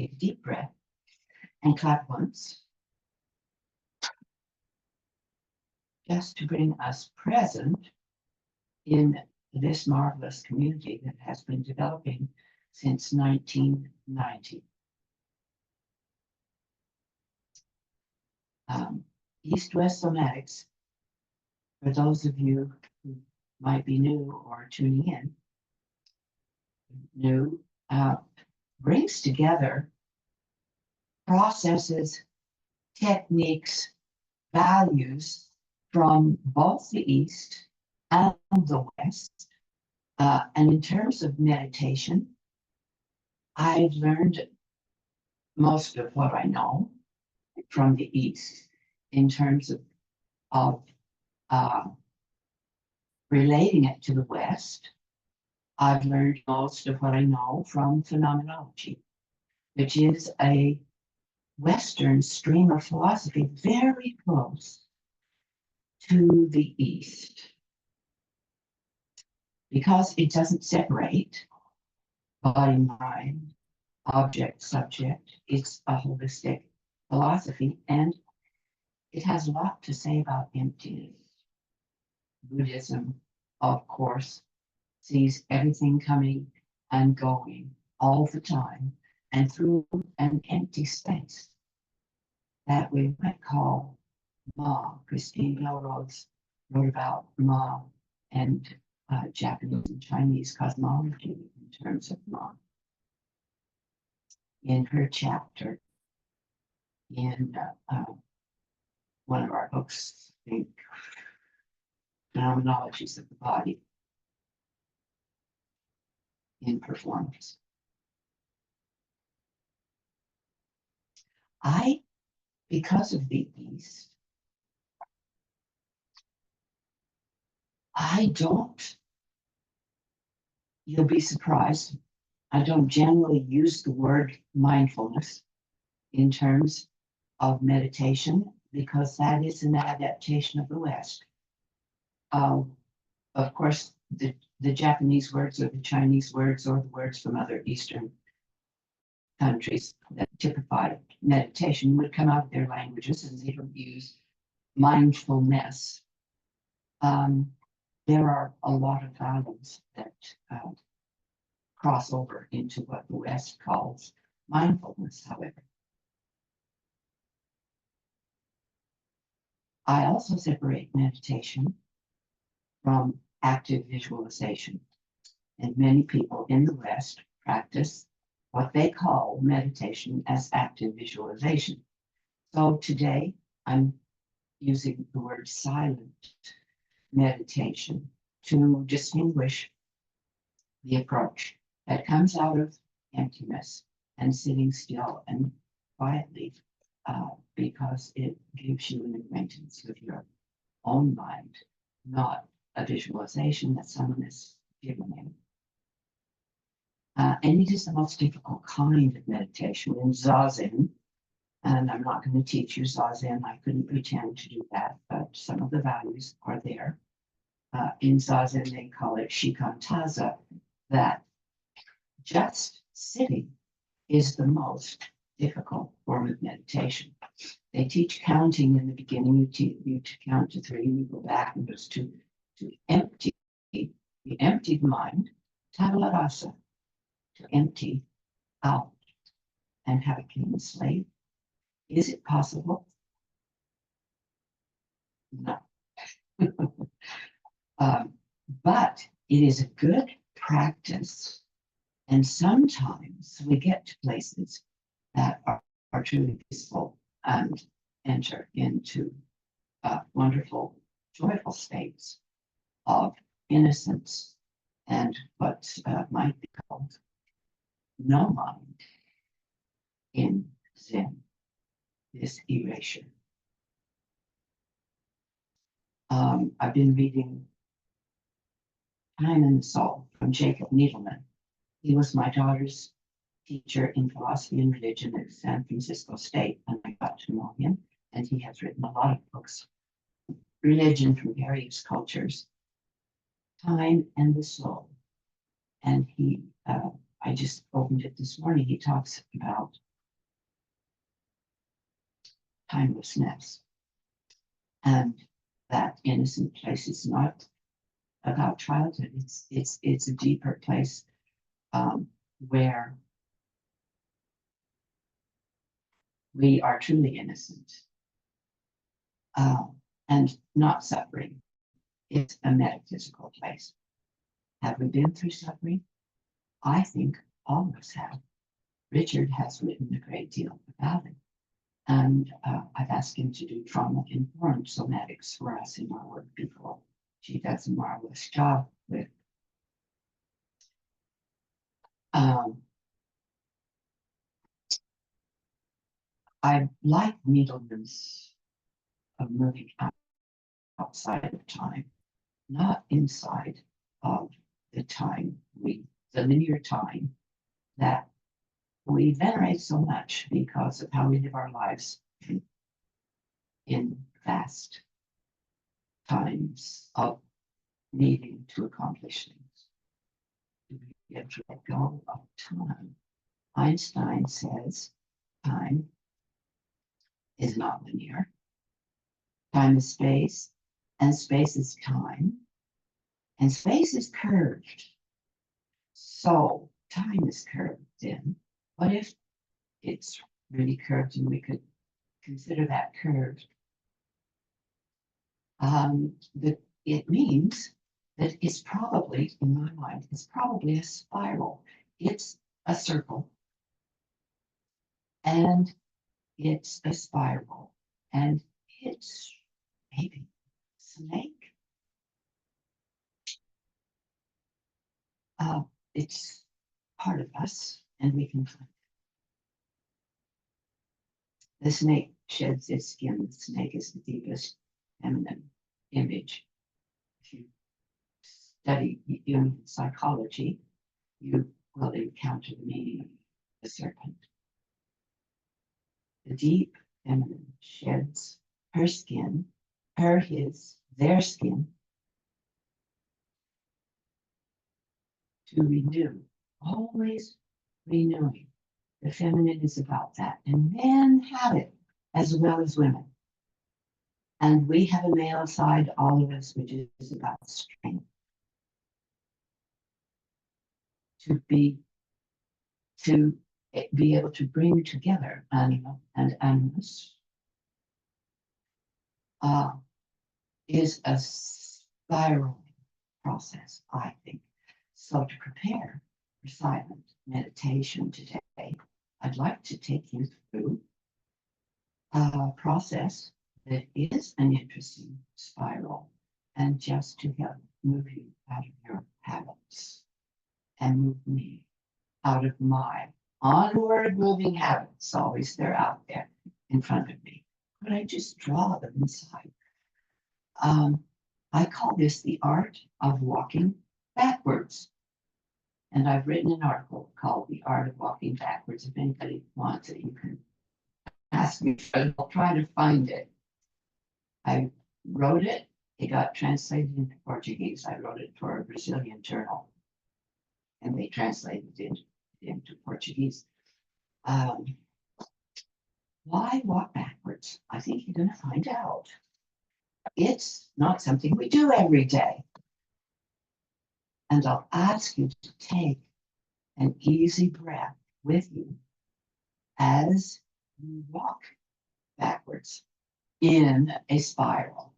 take a deep breath and clap once, just to bring us present in this marvelous community that has been developing since 1990. Eastwest Somatics, for those of you who might be new or tuning in, brings together processes, techniques, values from both the East and the West. And in terms of meditation, I've learned most of what I know from the East in terms of relating it to the West. I've learned most of what I know from phenomenology, which is a Western stream of philosophy very close to the East, because it doesn't separate body, mind, object, subject. It's a holistic philosophy, and it has a lot to say about emptiness. Buddhism, of course, sees everything coming and going all the time and through an empty space that we might call Ma. Christine Melrose wrote about Ma and Japanese and Chinese cosmology in terms of Ma in her chapter in one of our books, I think, Phenomenologies of the Body in Performance. Because of the East, you'll be surprised, I don't generally use the word mindfulness in terms of meditation, because that is an adaptation of the West. Of course, the Japanese words or the Chinese words or the words from other Eastern countries that typify meditation would come out of their languages, and they don't use mindfulness. There are a lot of values that cross over into what the West calls mindfulness, however. I also separate meditation from active visualization, and many people in the West practice what they call meditation as active visualization. So today I'm using the word silent meditation to distinguish the approach that comes out of emptiness and sitting still and quietly, because it gives you an acquaintance with your own mind, not a visualization that someone has given you. And it is the most difficult kind of meditation in Zazen. And I'm not going to teach you Zazen. I couldn't pretend to do that, but some of the values are there. In Zazen, they call it shikantaza, that just sitting is the most difficult form of meditation. They teach counting in the beginning. You count to 3 and you go back and just to empty. You empty the mind, tabula to empty out and have a clean slate. Is it possible? No. But it is a good practice. And sometimes we get to places that are truly peaceful and enter into wonderful, joyful states of innocence and what might be called no mind in Zen, this erasure. I've been reading Time and the Soul from Jacob Needleman. He was my daughter's teacher in philosophy and religion at San Francisco State, and I got to know him, and he has written a lot of books, religion from various cultures, Time and the Soul. And I just opened it this morning, he talks about timelessness. And that innocent place is not about childhood. It's a deeper place where we are truly innocent and not suffering. It's a metaphysical place. Have we been through suffering? I think all of us have. Richard has written a great deal about it. And I've asked him to do trauma-informed somatics for us in our work before. She does a marvelous job with I like Needleman's of moving outside of time, not inside of the time, the linear time that we venerate so much because of how we live our lives in vast times of needing to accomplish things. To be able to let go of time. Einstein says time is not linear. Time is space, and space is time, and space is curved. So time is curved then. What if it's really curved and we could consider that curved? It means that it's probably, in my mind, it's probably a spiral. It's a circle, and it's a spiral, and it's maybe a snake. It's part of us, and we can find it. The snake sheds its skin. The snake is the deepest feminine image. If you study Jungian psychology, you will encounter the meaning of the serpent. The deep feminine sheds her skin, their skin, to renew, always renewing. The feminine is about that. And men have it as well as women. And we have a male side, all of us, which is about strength. To be able to bring together animal and animus is a spiraling process, I think. So to prepare for silent meditation today, I'd like to take you through a process that is an interesting spiral, and just to help move you out of your habits and move me out of my onward moving habits. Always they're out there in front of me, but I just draw them inside. I call this the art of walking backwards. And I've written an article called The Art of Walking Backwards. If anybody wants it, you can ask me, but I'll try to find it. I wrote it. It got translated into Portuguese. I wrote it for a Brazilian journal, and they translated it into Portuguese. Why walk backwards? I think you're going to find out. It's not something we do every day. And I'll ask you to take an easy breath with you as you walk backwards in a spiral.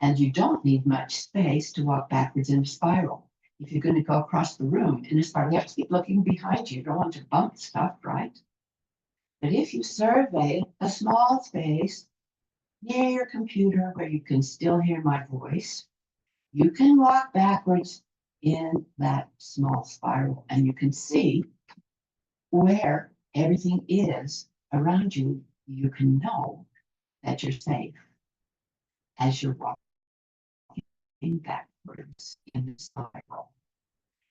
And you don't need much space to walk backwards in a spiral. If you're going to go across the room in a spiral, you have to keep looking behind you. You don't want to bump stuff, right? But if you survey a small space near your computer where you can still hear my voice, you can walk backwards in that small spiral, and you can see where everything is around you. You can know that you're safe as you're walking backwards in the spiral.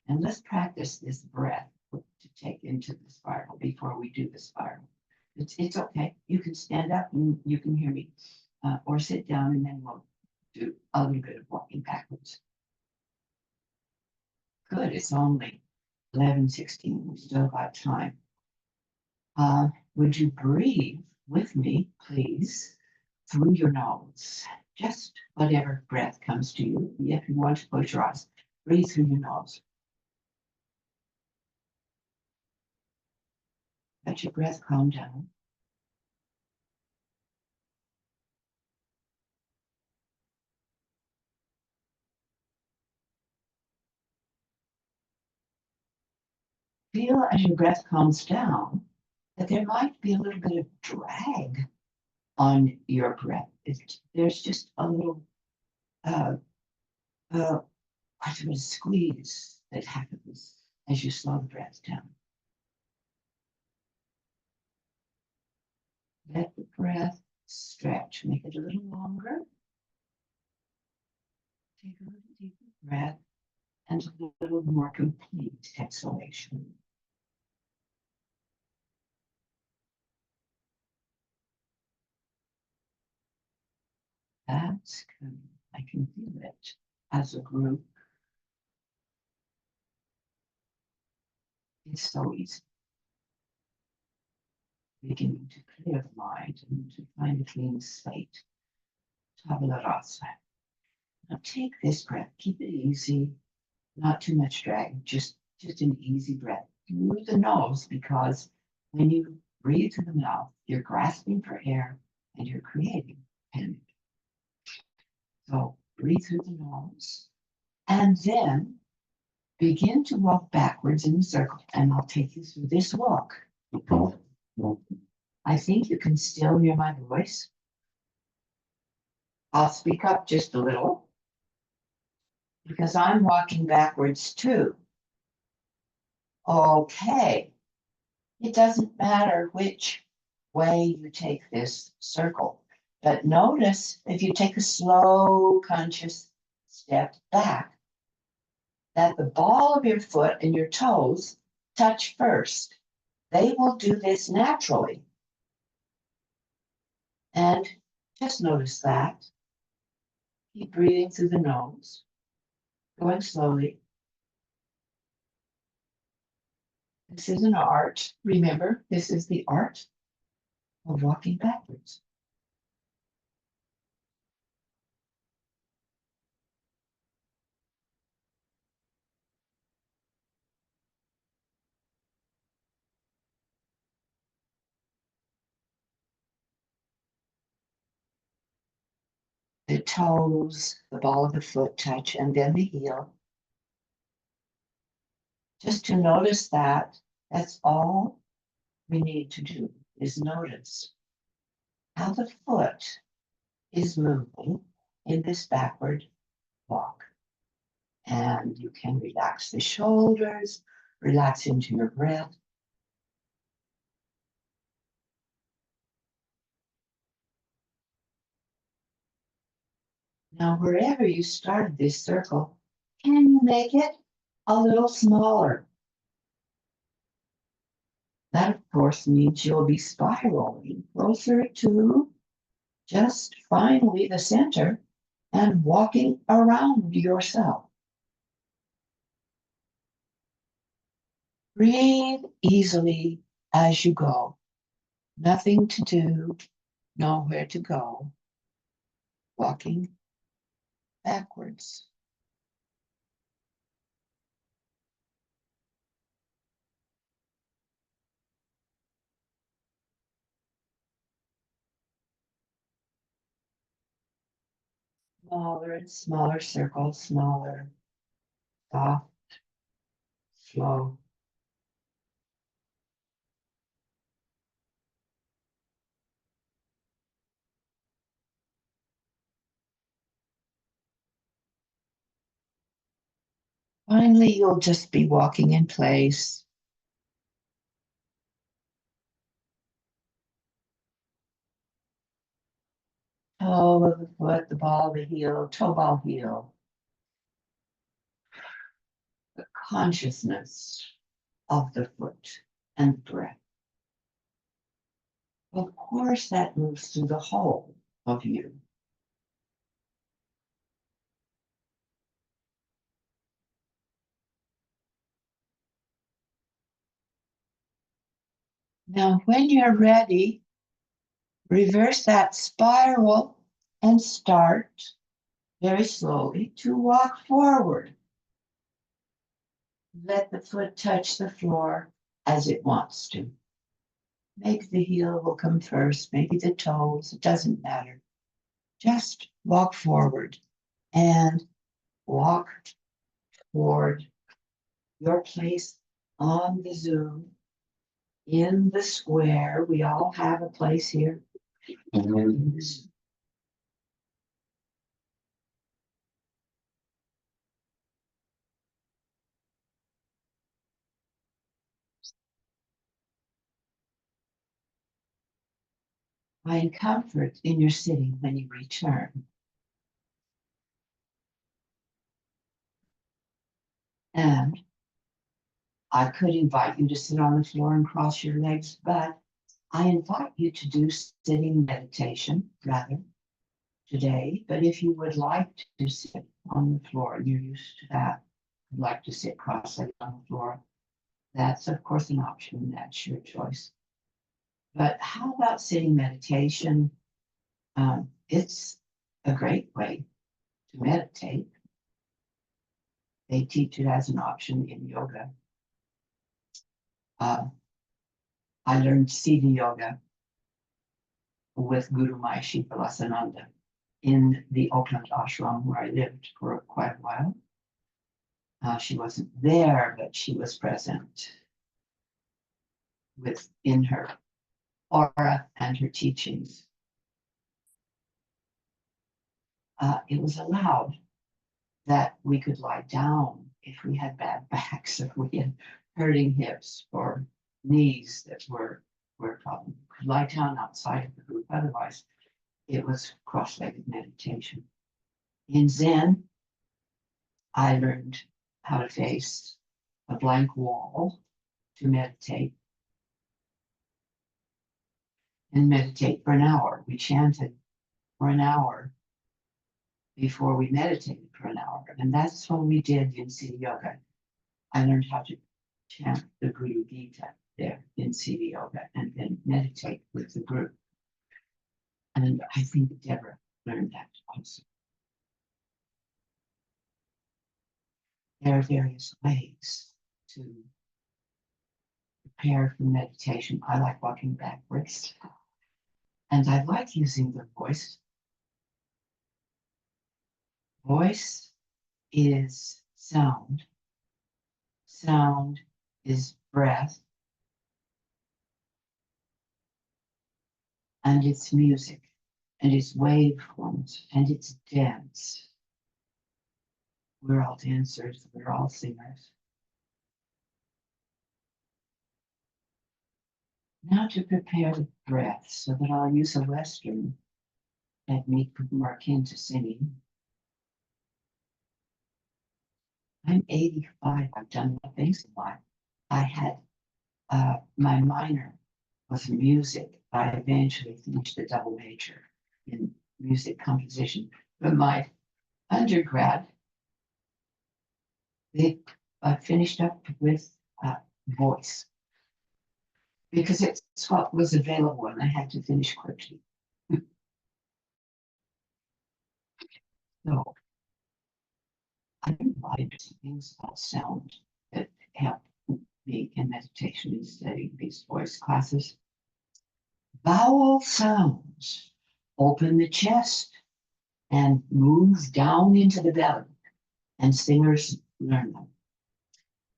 And let's practice this breath to take into the spiral before we do the spiral. It's okay. You can stand up and you can hear me, or sit down, and then we'll do a little bit of walking backwards. Good. It's only 11:16. We still got time. Would you breathe with me, please, through your nose. Just whatever breath comes to you. If you want to close your eyes, breathe through your nose. Let your breath calm down. Feel as your breath calms down that there might be a little bit of drag on your breath. There's just a little what a squeeze that happens as you slow the breath down. Let the breath stretch, make it a little longer. Take a little deeper breath and a little more complete exhalation. That's good. I can feel it as a group. It's so easy. Beginning to clear the mind and to find a clean slate. Tabula rasa. Now take this breath, keep it easy, not too much drag, just an easy breath through the nose, because when you breathe through the mouth, you're grasping for air and you're creating panic. So breathe through the nose and then begin to walk backwards in a circle, and I'll take you through this walk. I think you can still hear my voice. I'll speak up just a little because I'm walking backwards too. Okay. It doesn't matter which way you take this circle, but notice if you take a slow, conscious step back, that the ball of your foot and your toes touch first. They will do this naturally. And just notice that. Keep breathing through the nose, going slowly. This is an art. Remember, this is the art of walking backwards. The toes, the ball of the foot touch, and then the heel. Just to notice that, that's all we need to do, is notice how the foot is moving in this backward walk. And you can relax the shoulders, relax into your breath. Now, wherever you started this circle, can you make it a little smaller? That, of course, means you'll be spiraling closer to just finally the center and walking around yourself. Breathe easily as you go. Nothing to do, nowhere to go. Walking backwards. Smaller and smaller circles, smaller, soft, slow. Finally, you'll just be walking in place. Toe of the foot, the ball of the heel, toe ball heel. The consciousness of the foot and breath. Of course, that moves through the whole of you. Now, when you're ready, Reverse that spiral and start very slowly to walk forward. Let the foot touch the floor as it wants to. Maybe the heel will come first, maybe the toes, it doesn't matter. Just walk forward and walk toward your place on the Zoom in the square. We all have a place here. Find comfort in your sitting when you return. And I could invite you to sit on the floor and cross your legs, but I invite you to do sitting meditation rather today. But if you would like to sit on the floor and you're used to that, would like to sit cross-legged on the floor, that's of course an option. That's your choice. But how about sitting meditation? It's a great way to meditate. They teach it as an option in yoga. I learned Siddha Yoga with Guru Maharishi Vilasananda in the Oakland ashram where I lived for quite a while. She wasn't there, but she was present within her aura and her teachings. It was allowed that we could lie down if we had bad backs, if we had hurting hips or knees that were a problem. We could lie down outside of the group. Otherwise, it was cross-legged meditation. In Zen, I learned how to face a blank wall to meditate and meditate for an hour. We chanted for an hour before we meditated for an hour. And that's what we did in Siddha Yoga. I learned how to chant the Guru Gita there in Siddha Yoga and then meditate with the group. And I think Deborah learned that also. There are various ways to prepare for meditation. I like walking backwards. And I like using the voice. Voice is sound. Sound is breath. And it's music. And it's waveforms. And it's dance. We're all dancers. We're all singers. Now to prepare the breath so that I'll use a Western technique more akin to singing. I'm 85. I've done things in life. I had my minor was music. I eventually finished the double major in music composition. But my undergrad, I finished up with voice because it's what was available and I had to finish quickly. So I do a lot of interesting things about sound that help me in meditation and studying these voice classes. Vowel sounds open the chest and move down into the belly, and singers learn them.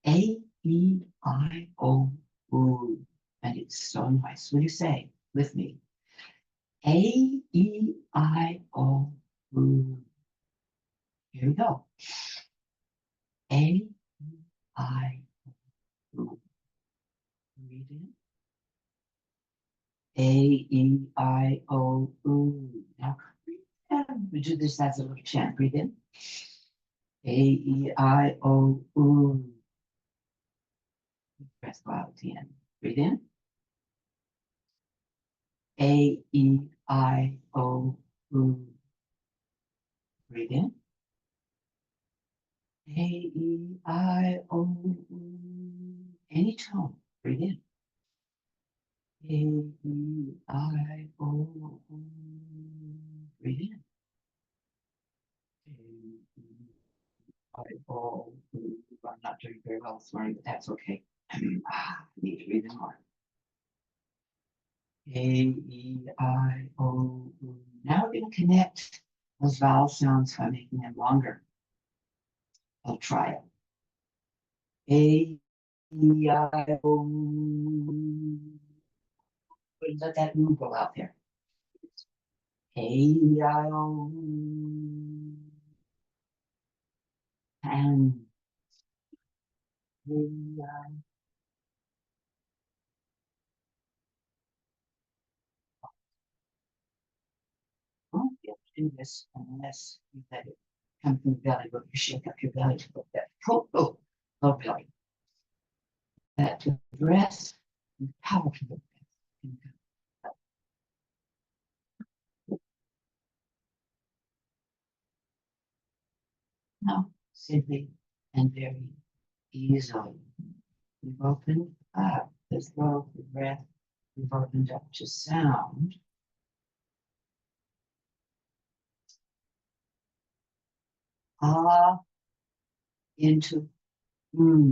A, E, I, O, U, and it's so nice. What do you say with me? A, E, I, O, U. Here we go. A, E, I, O, U. Read in. A, E, I, O, U. Now, we do this as a little chant. Breathe in. A, E, I, O, U. Breath out at the end. Breathe in. A, E, I, O, U. Breathe in. A, E, I, O, U. Any tone. Breathe in. A, E, I, O, doing very well this morning, but that's okay. I need to read them more. A, E, I, O, U. Now we're going to connect those vowel sounds by making them longer. I'll try it. A, E, I, O, U. Let that U go out there. A, E, I, O, U. And A, I. Won't be able to do this unless you let it come from the belly, but you shake up your belly to look that. Oh, low belly. That breath, powerful breath. Now, simply and very easily, we've opened up this low breath. We've opened up to sound. Ah, into mm.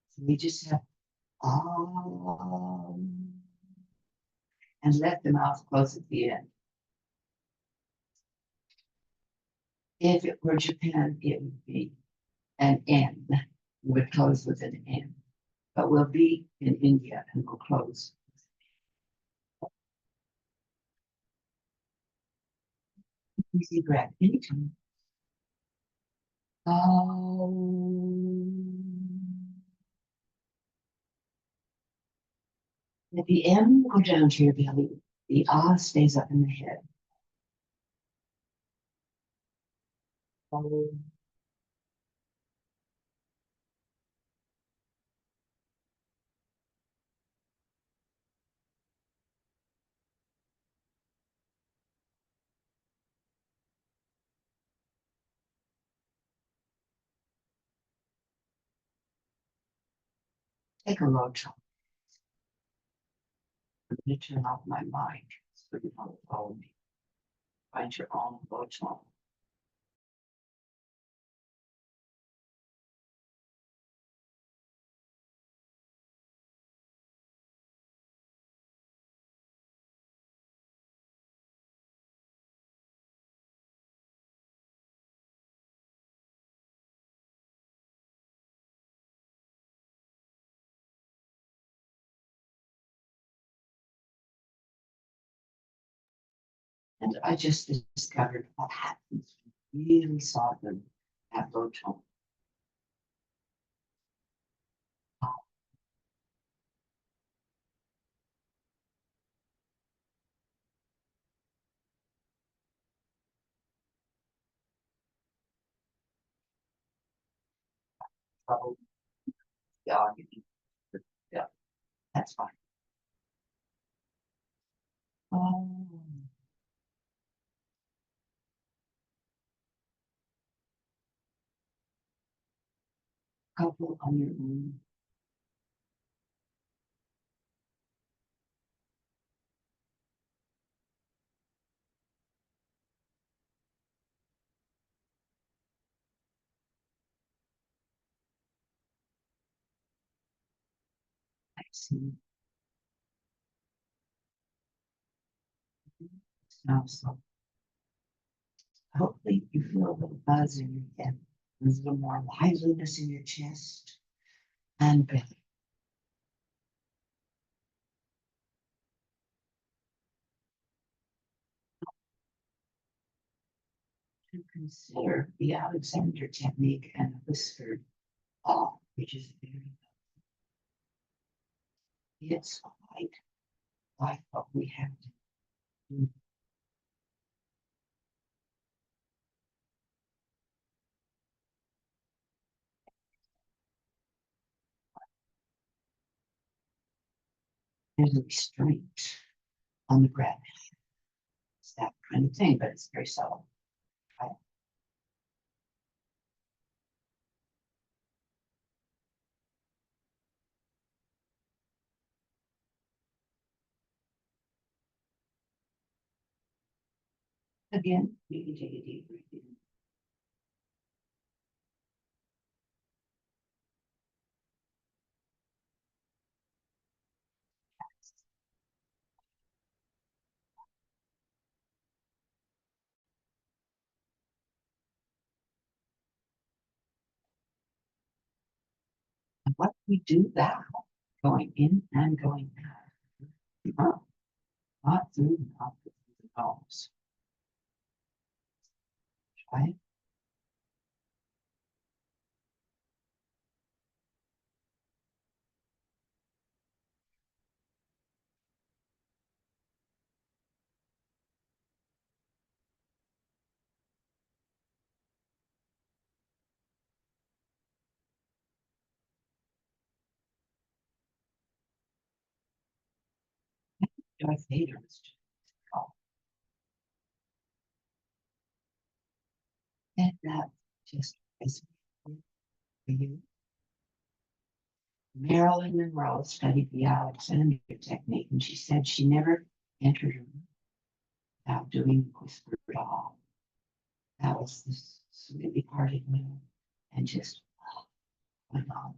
So we just have ah, and let the mouth close at the end. If it were Japan, it would be an N. We would close with an N. But we'll be in India and we'll close. Easy breath, anytime. Oh. At the M, go down to your belly. The ah stays up in the head. Oh. Take a low tone. I'm going to turn off my mic so you don't follow me. Find your own low tone. And I just discovered what happens when you really soften that low tone. Trouble. Yeah, yeah, that's fine. Oh, couple on your own. I see. Now, so hopefully you feel a little buzz in your head, a little more liveliness in your chest and belly. To consider the Alexander technique and whispered awe, which is very, it's like what we have to do. There's a restraint on the breath. It's that kind of thing, but it's very subtle. Right? Again, you can take a deep breath in. We do that, going in and going out. Not through the mouth, but through the nose. Right? Darth Vader was just called. And that just is for you. Marilyn Monroe studied the Alexander technique, and she said she never entered a room without doing whisper at all. That was this sweetly parted moon, and just went on.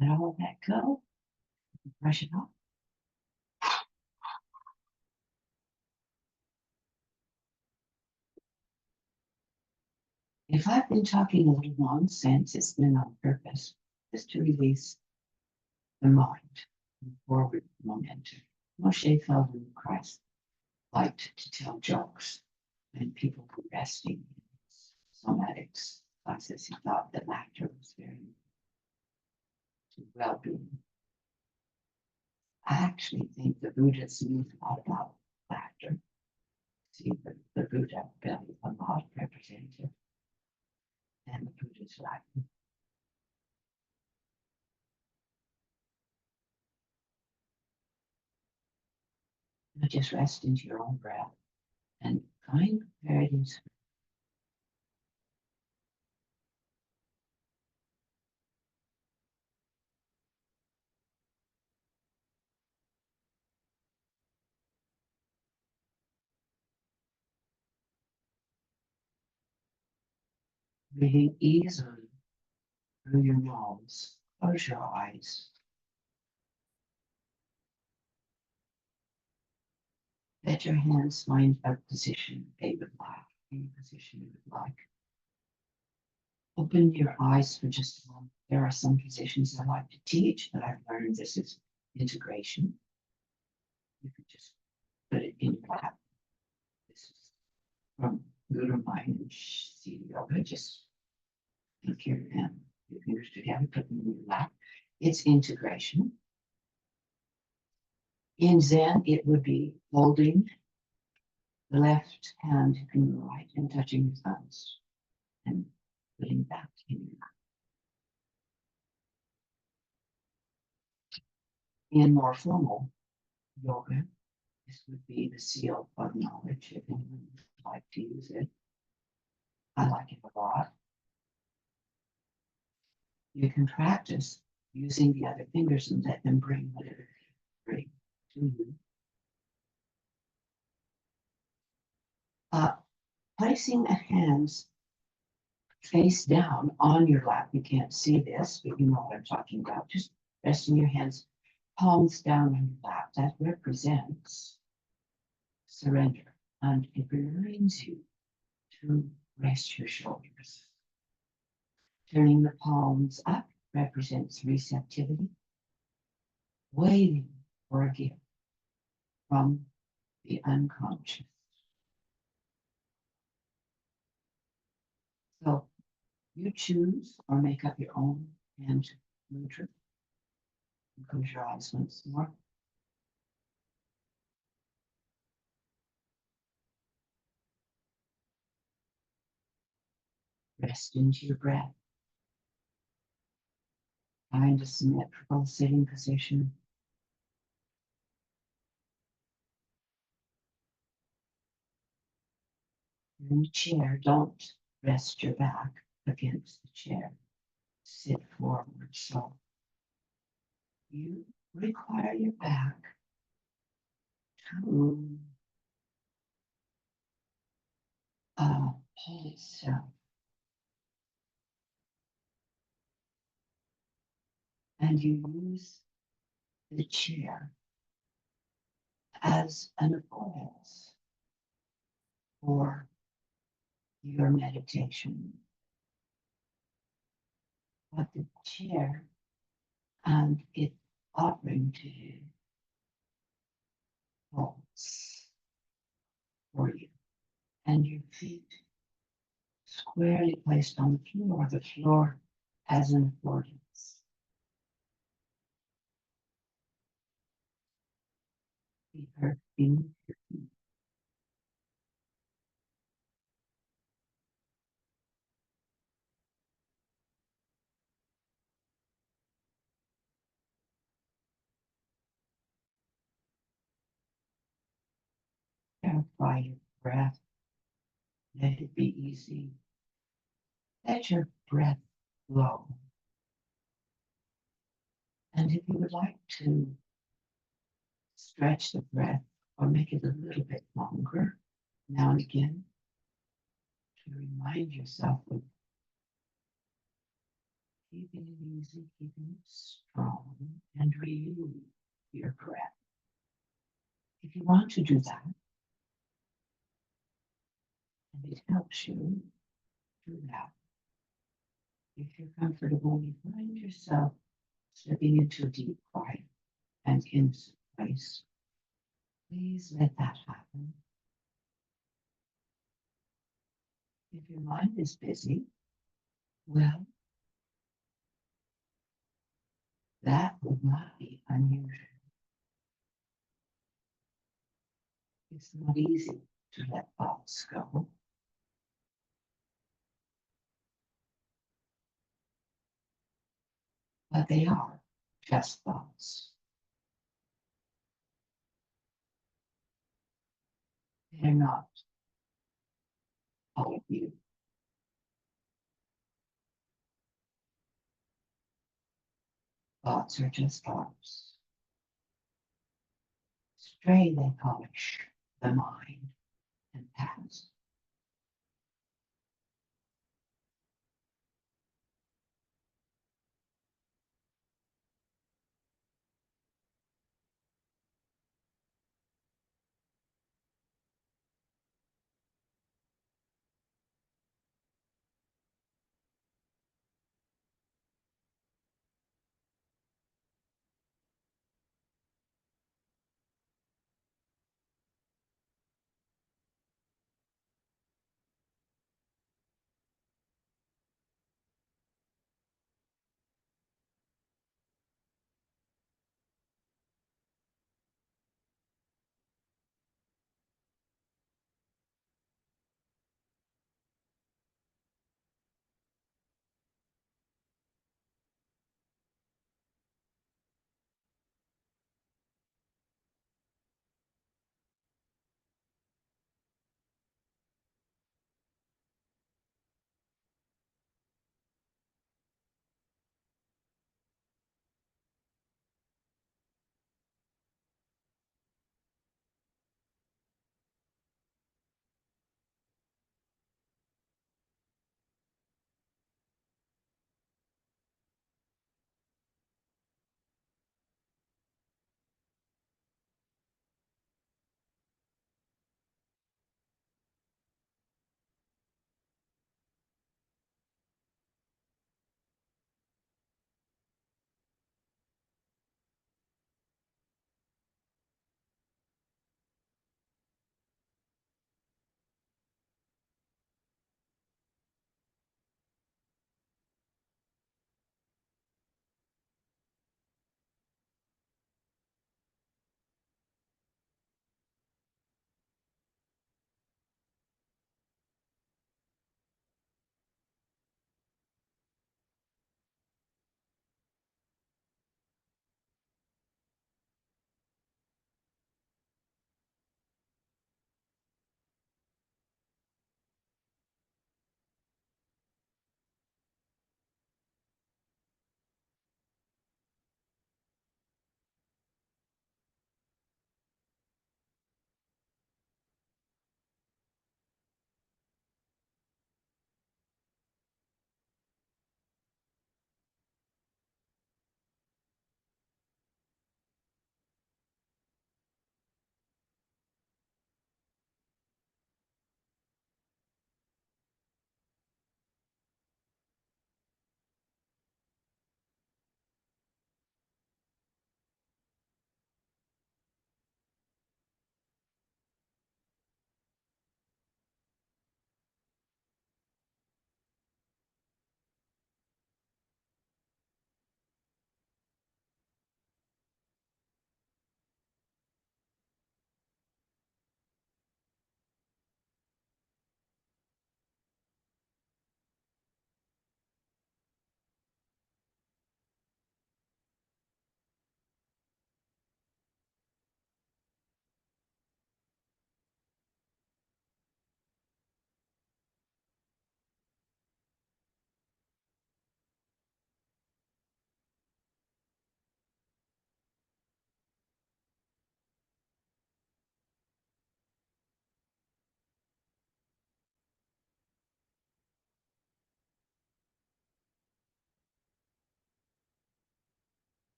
Let all that go, brush it off. If I've been talking a little nonsense, it's been on purpose, just to release the mind and forward momentum. Moshe felt in Christ liked to tell jokes when people were resting in his somatics classes. He thought that laughter was very to well-being. I actually think the Buddhas knew a lot about laughter. See, the Buddha belly a lot representative, and the Buddha's laughing. Now just rest into your own breath and find where it is. Breathing easily through your nose. Close your eyes. Let your hands find a position they would like, any position you would like. Open your eyes for just a moment. There are some positions I like to teach, but I've learned this is integration. You can just put it in your lap. This is from Guru Mind and Seated Yoga. Just link your fingers together, put them in your lap. It's integration. In Zen, it would be holding the left hand in the right and touching your thumbs and putting that in your lap. In more formal yoga, this would be the seal of knowledge, if anyone would like to use it. I like it a lot. You can practice using the other fingers and let them bring whatever they bring to you. Placing the hands face down on your lap. You can't see this, but you know what I'm talking about. Just resting your hands palms down on your lap. That represents surrender, and it reminds you to rest your shoulders. Turning the palms up represents receptivity, waiting for a gift from the unconscious. So you choose or make up your own hand mudra. Close your eyes once more. Rest into your breath. Find a symmetrical sitting position. In the chair, don't rest your back against the chair. Sit forward. So you require your back to hold itself. And you use the chair as an avoidance for your meditation but the chair and it offering to you holds for you, and your feet squarely placed on the floor as an affordance. Be heard beneath your feet. Verify your breath. Let it be easy. Let your breath flow. And if you would like to stretch the breath or make it a little bit longer, now and again, to remind yourself of keeping it easy, keeping it strong, and renew your breath. If you want to do that, and it helps you do that, if you're comfortable, you find yourself slipping into a deep quiet and innocent place, please let that happen. If your mind is busy, well, that would not be unusual. It's not easy to let thoughts go. But they are just thoughts. They're not all of you. Thoughts are just thoughts. Stray, they polish the mind and pass.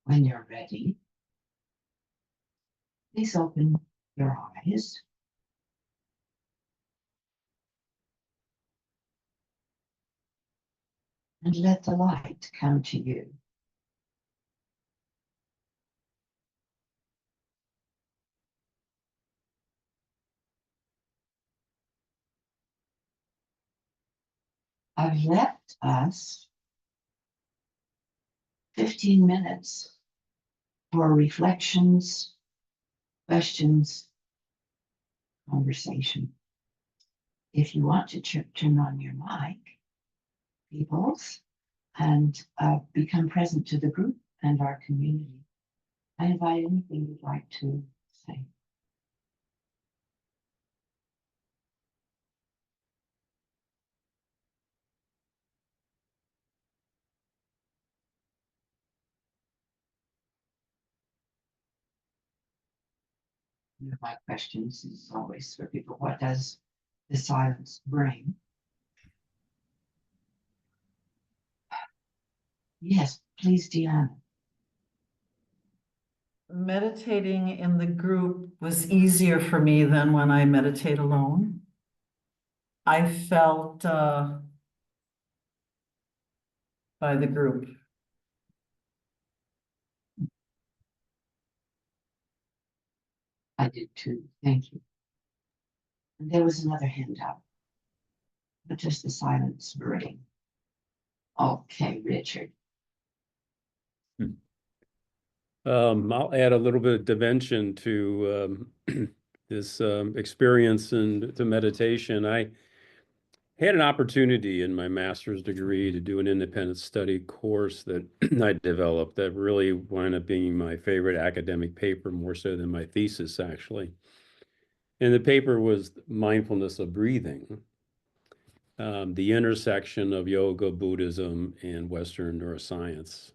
When you're ready, please open your eyes and let the light come to you. I've left us 15 minutes for reflections, questions, conversation. If you want to turn on your mic, peoples, and become present to the group and our community, I invite anything you'd like to say. One of my questions is always for people, what does the silence bring? Yes, please, Deanna. Meditating in the group was easier for me than when I meditate alone. I felt by the group. I did too, thank you. And there was another handout. What does the silence bring? Okay, Richard. I'll add a little bit of dimension to this experience and to meditation. I had an opportunity in my master's degree to do an independent study course that I developed that really wound up being my favorite academic paper, more so than my thesis, actually. And the paper was Mindfulness of Breathing, the intersection of yoga, Buddhism, and Western neuroscience.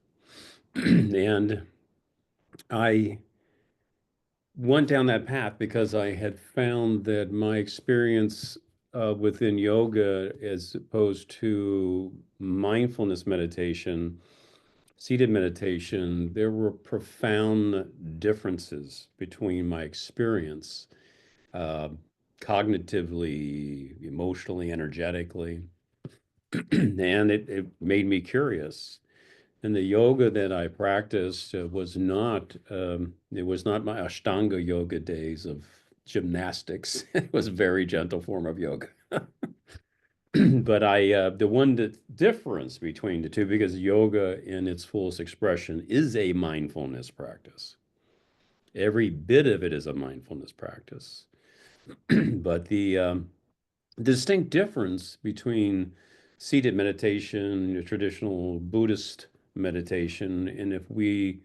And I went down that path because I had found that my experience within yoga, as opposed to mindfulness meditation, seated meditation, there were profound differences between my experience, uh, cognitively, emotionally, energetically, and it made me curious. And the yoga that I practiced was not, it was not my Ashtanga yoga days of gymnastics. It was a very gentle form of yoga. But the one difference between the two, because yoga in its fullest expression is a mindfulness practice. Every bit of it is a mindfulness practice. But the distinct difference between seated meditation, traditional Buddhist meditation, and if we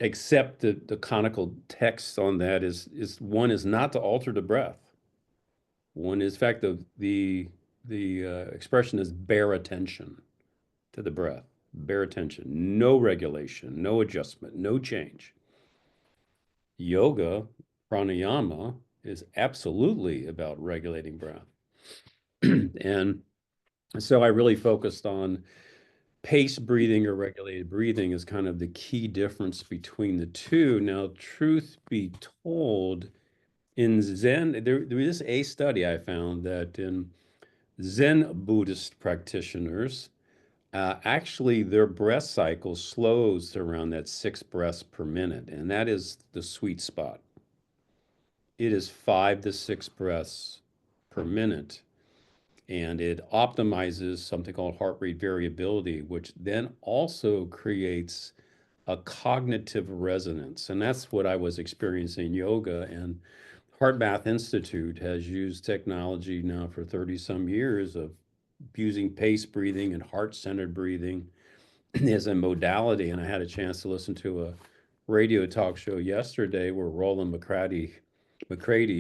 accept the canonical text on that, is one is not to alter the breath. One is, in fact, the expression is bear attention to the breath. Bear attention, no regulation, no adjustment, no change. Yoga, pranayama, is absolutely about regulating breath. And so I really focused on pace breathing or regulated breathing as kind of the key difference between the two. Now, truth be told, in Zen, there is a study I found that in Zen Buddhist practitioners, actually their breath cycle slows to around that 6 breaths per minute, and that is the sweet spot. It is 5 to 6 breaths per minute. And it optimizes something called heart rate variability, which then also creates a cognitive resonance. And that's what I was experiencing in yoga. And HeartMath Institute has used technology now for 30 some years of using pace breathing and heart-centered breathing as a modality. And I had a chance to listen to a radio talk show yesterday where Roland McCready,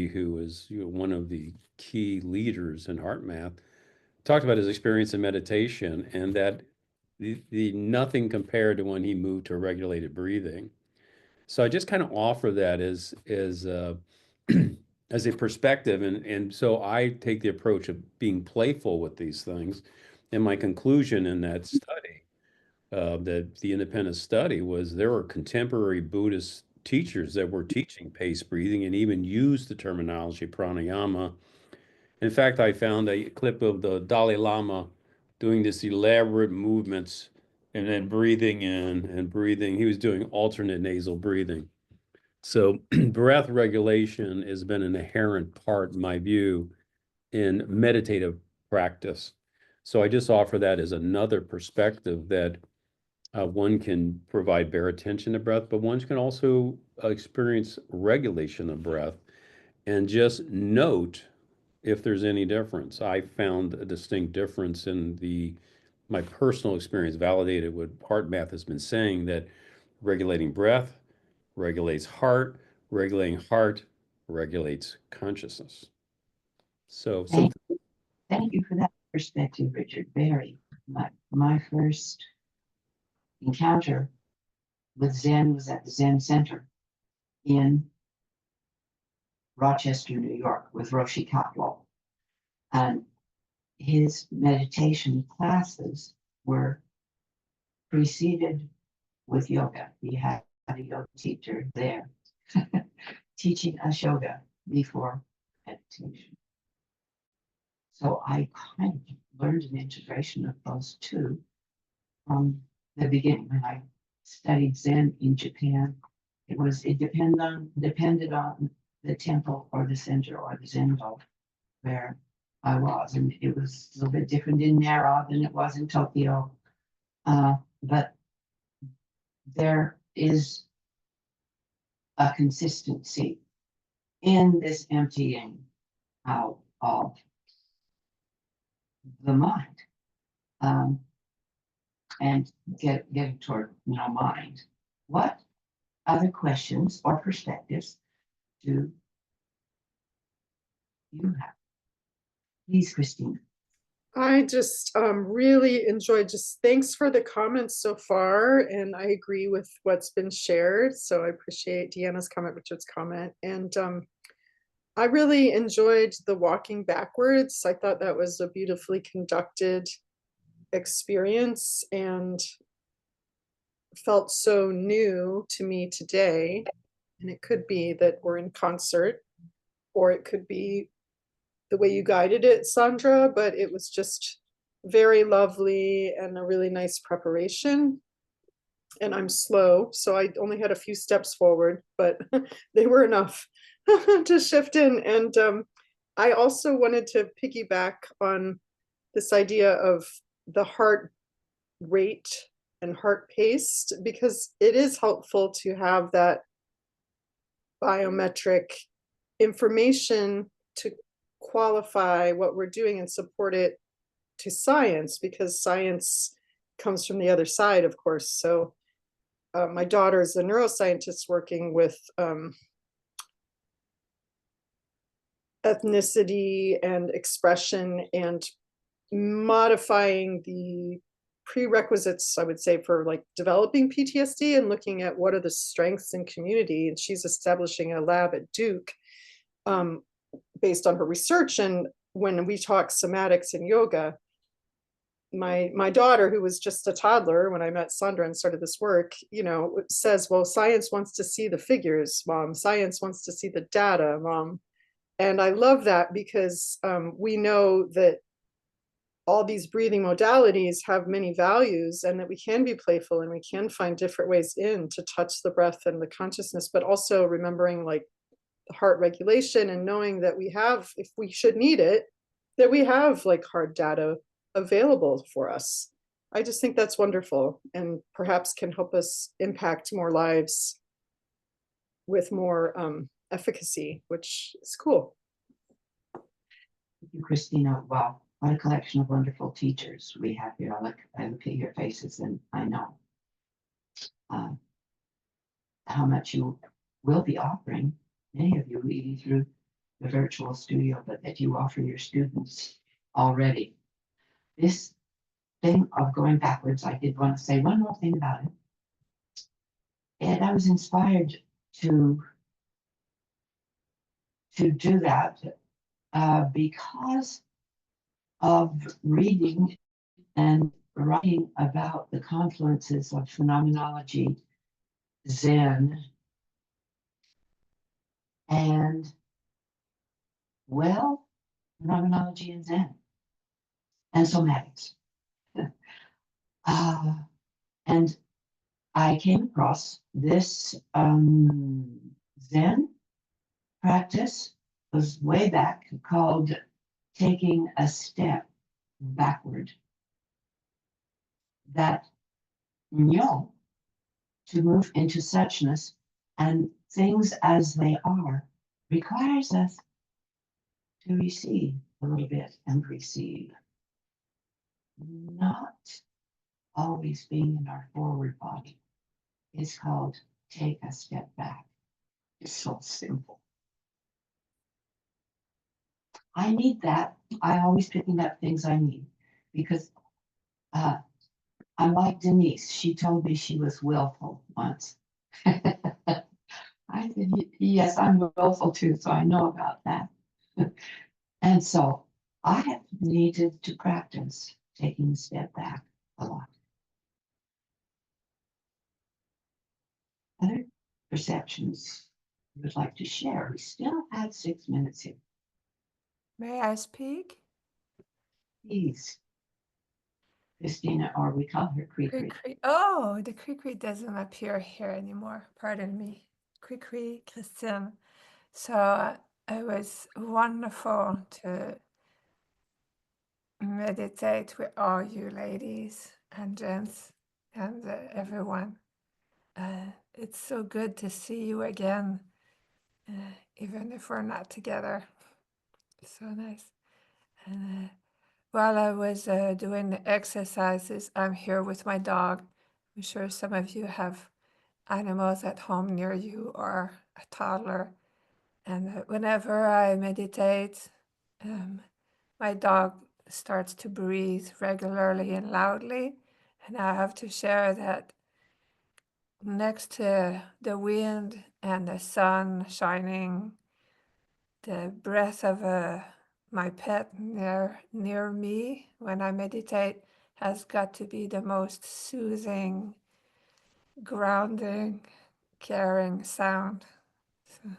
who is one of the key leaders in HeartMath, talked about his experience in meditation, and that the nothing compared to when he moved to regulated breathing. So I just kind of offer that as as a perspective, and so I take the approach of being playful with these things. And my conclusion in that study the independent study was there were contemporary Buddhist teachers that were teaching pace breathing and even used the terminology pranayama. In fact, I found a clip of the Dalai Lama doing this elaborate movements and then breathing in and breathing. He was doing alternate nasal breathing. So breath regulation has been an inherent part, in my view, in meditative practice. So I just offer that as another perspective that one can provide bare attention to breath, but one can also experience regulation of breath and just note if there's any difference. I found a distinct difference in my personal experience, validated what HeartMath has been saying, that regulating breath regulates heart, regulating heart regulates consciousness. So Thank you for that perspective, Richard. Very. My first encounter with Zen was at the Zen Center in Rochester, New York, with Roshi Kapleau. And his meditation classes were preceded with yoga. He had a yoga teacher there teaching us yoga before meditation. So I kind of learned an integration of those two from the beginning. When I studied Zen in Japan, it depended on the temple or the center or the Zendo where I was, and it was a little bit different in Nara than it was in Tokyo. But there is a consistency in this emptying out of the mind, and getting toward mind. What other questions or perspectives do you have? Please, Christina. I just really enjoyed, just thanks for the comments so far. And I agree with what's been shared. So I appreciate Deanna's comment, Richard's comment. And I really enjoyed the walking backwards. I thought that was a beautifully conducted experience and felt so new to me today. And it could be that we're in concert, or it could be the way you guided it, Sondra, but it was just very lovely and a really nice preparation. And I'm slow, so I only had a few steps forward, but they were enough to shift in. And I also wanted to piggyback on this idea of the heart rate and heart pace, because it is helpful to have that biometric information to qualify what we're doing and support it to science, because science comes from the other side, of course. So my daughter is a neuroscientist working with ethnicity and expression and modifying the prerequisites, I would say, for like developing PTSD and looking at what are the strengths in community. And she's establishing a lab at Duke based on her research. And when we talk somatics and yoga, my daughter, who was just a toddler when I met Sondra and started this work, says, well, science wants to see the figures, Mom. Science wants to see the data, Mom. And I love that, because we know that all these breathing modalities have many values, and that we can be playful and we can find different ways in to touch the breath and the consciousness, but also remembering like the heart regulation and knowing that we have, if we should need it, that we have like hard data available for us. I just think that's wonderful, and perhaps can help us impact more lives with more efficacy, which is cool. Thank you, Christina. Wow, what a collection of wonderful teachers we have here. I look at your faces and I know how much you will be offering, many of you even through the virtual studio, but that you offer your students already. This thing of going backwards, I did want to say one more thing about it. And I was inspired to do that because of reading and writing about the confluences of phenomenology, Zen, and, well, phenomenology and Zen, and somatics. And I came across this Zen practice, was way back, called taking a step backward. That to move into suchness and things as they are requires us to receive a little bit and receive. Not always being in our forward body. It's called take a step back. It's so simple. I need that. I always picking up things I need because I'm like Denise. She told me she was willful once. I said, yes, I'm willful too, so I know about that. And so I have needed to practice taking a step back a lot. Other perceptions you would like to share? We still have 6 minutes here. May I speak? Please, Christina, or we call her Cree. Oh, the Cree doesn't appear here anymore. Pardon me. Cree, Christine. So it was wonderful to meditate with all you ladies and gents and everyone. It's so good to see you again, even if we're not together. So nice. And while I was doing the exercises, I'm here with my dog. I'm sure some of you have animals at home near you or a toddler. And whenever I meditate, my dog starts to breathe regularly and loudly. And I have to share that next to the wind and the sun shining, the breath of my pet near me when I meditate has got to be the most soothing, grounding, caring sound. So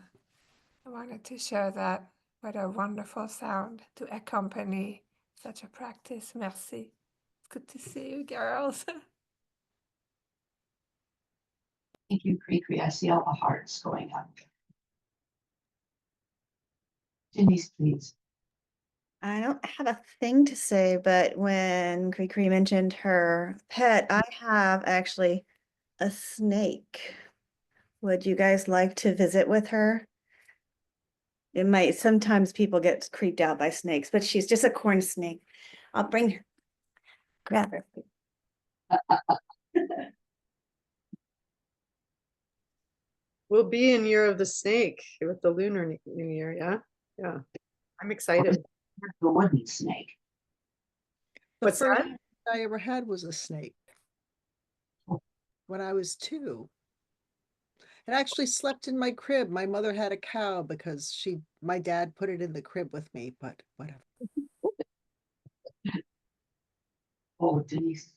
I wanted to share that. What a wonderful sound to accompany such a practice. Merci. It's good to see you, girls. Thank you, Cree. I see all the hearts going up. Denise, please. I don't have a thing to say, but when Cree mentioned her pet, I have actually a snake. Would you guys like to visit with her? It might, sometimes people get creeped out by snakes, but she's just a corn snake. I'll bring her, grab her. We'll be in Year of the Snake with the Lunar New Year. Yeah. Yeah. I'm excited. The wooden snake. The What's first that? I ever had was a snake when I was 2. It actually slept in my crib. My mother had a cow because my dad put it in the crib with me, but whatever. Oh, Denise.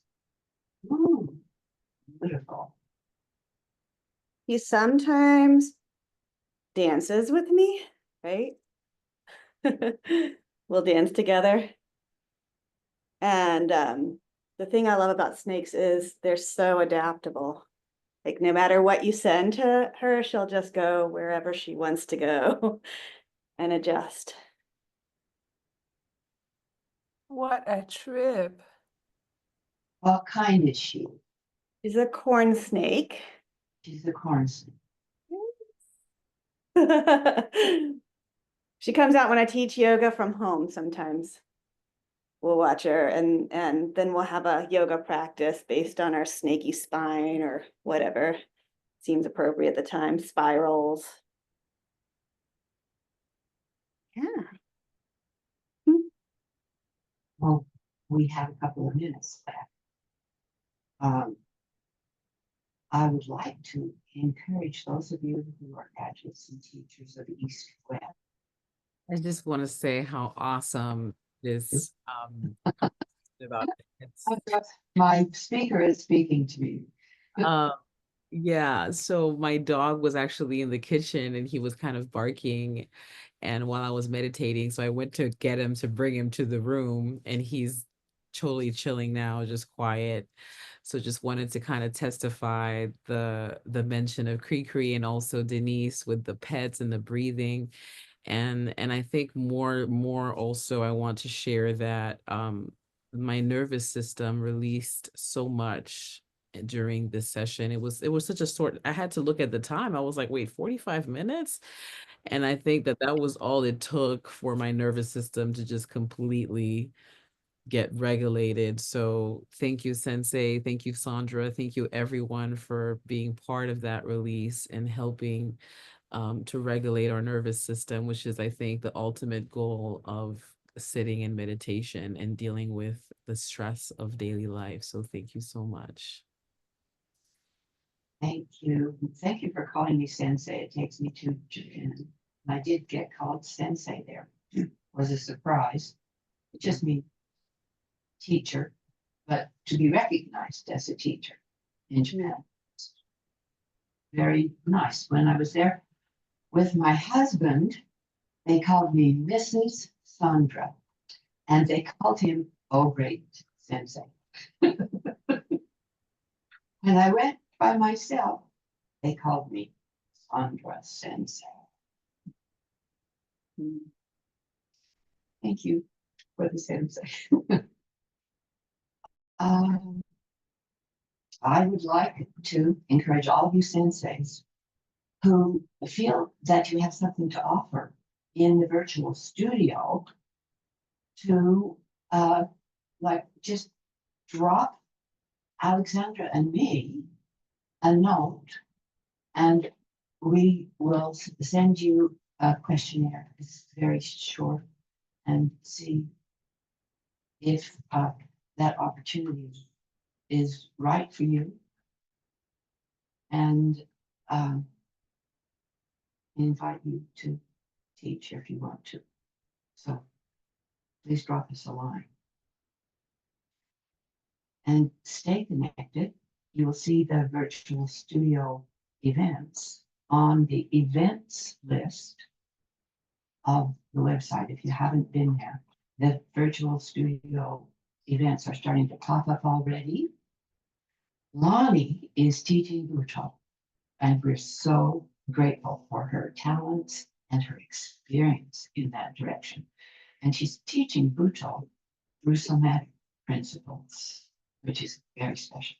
Ooh, beautiful. He sometimes dances with me, right? We'll dance together. And the thing I love about snakes is they're so adaptable. Like no matter what you send to her, she'll just go wherever she wants to go and adjust. What a trip. What kind is she? She's a corn snake. She's a corn snake. She comes out when I teach yoga from home sometimes. We'll watch her and then we'll have a yoga practice based on our snaky spine or whatever seems appropriate at the time, spirals. Yeah. Well, we have a couple of minutes left. I would like to encourage those of you who are graduates and teachers of Eastwest. I just want to say how awesome this about My speaker is speaking to me. Yeah, so my dog was actually in the kitchen and he was kind of barking. And while I was meditating, so I went to get him to bring him to the room, and he's totally chilling now, just quiet. So just wanted to kind of testify the mention of Cree and also Denise with the pets and the breathing. And I think more also I want to share that my nervous system released so much during this session. It was such a I had to look at the time. I was like, wait, 45 minutes? And I think that was all it took for my nervous system to just completely get regulated. So thank you, Sensei. Thank you, Sondra. Thank you, everyone, for being part of that release and helping to regulate our nervous system, which is, I think, the ultimate goal of sitting in meditation and dealing with the stress of daily life. So thank you so much. Thank you. Thank you for calling me Sensei. It takes me to Japan. I did get called Sensei there. It was a surprise. It just means teacher, but to be recognized as a teacher in Japan. Very nice. When I was there with my husband, they called me Mrs. Sondra, and they called him, oh, great Sensei. When I went by myself, they called me Sondra Sensei. Thank you for the sensei. I would like to encourage all of you senseis who feel that you have something to offer in the virtual studio to just drop Alexandra and me a note, and we will send you a questionnaire. It's very short, and see if that opportunity is right for you, and invite you to teach if you want to. So please drop us a line. And stay connected. You will see the virtual studio events on the events list of the website. If you haven't been there, the virtual studio events are starting to pop up already. Lonnie is teaching Bhutto, and we're so grateful for her talents and her experience in that direction. And she's teaching Bhutto through somatic principles, which is very special.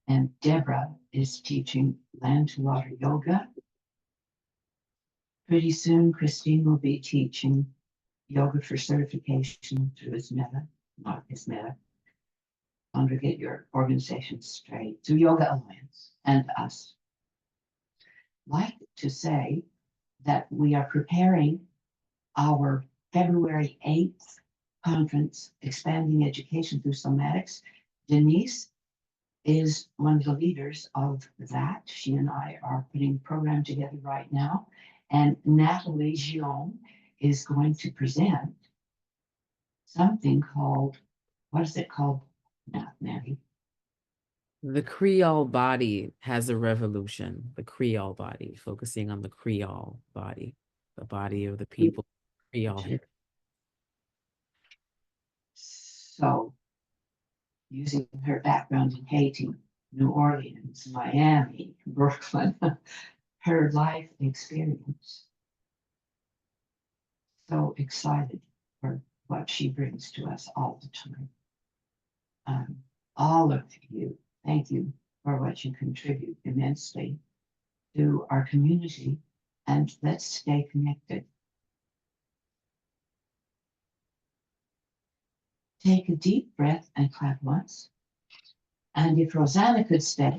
And Deborah is teaching land to water yoga. Pretty soon, Christine will be teaching yoga for certification through ISMETA, not ISMETA. Sondra, get your organization straight, through Yoga Alliance and us. Like to say that we are preparing our February 8th conference, Expanding Education Through Somatics. Denise is one of the leaders of that. She and I are putting a program together right now. And Natalie Gion is going to present something called, what is it called, Natty? The Creole body has a revolution, the Creole body, focusing on the Creole body, the body of the people, Creole. So, using her background in Haiti, New Orleans, Miami, Brooklyn, her life experience. So excited for what she brings to us all the time. All of you, thank you for what you contribute immensely to our community, and let's stay connected. Take a deep breath and clap once. And if Rosanna could stay.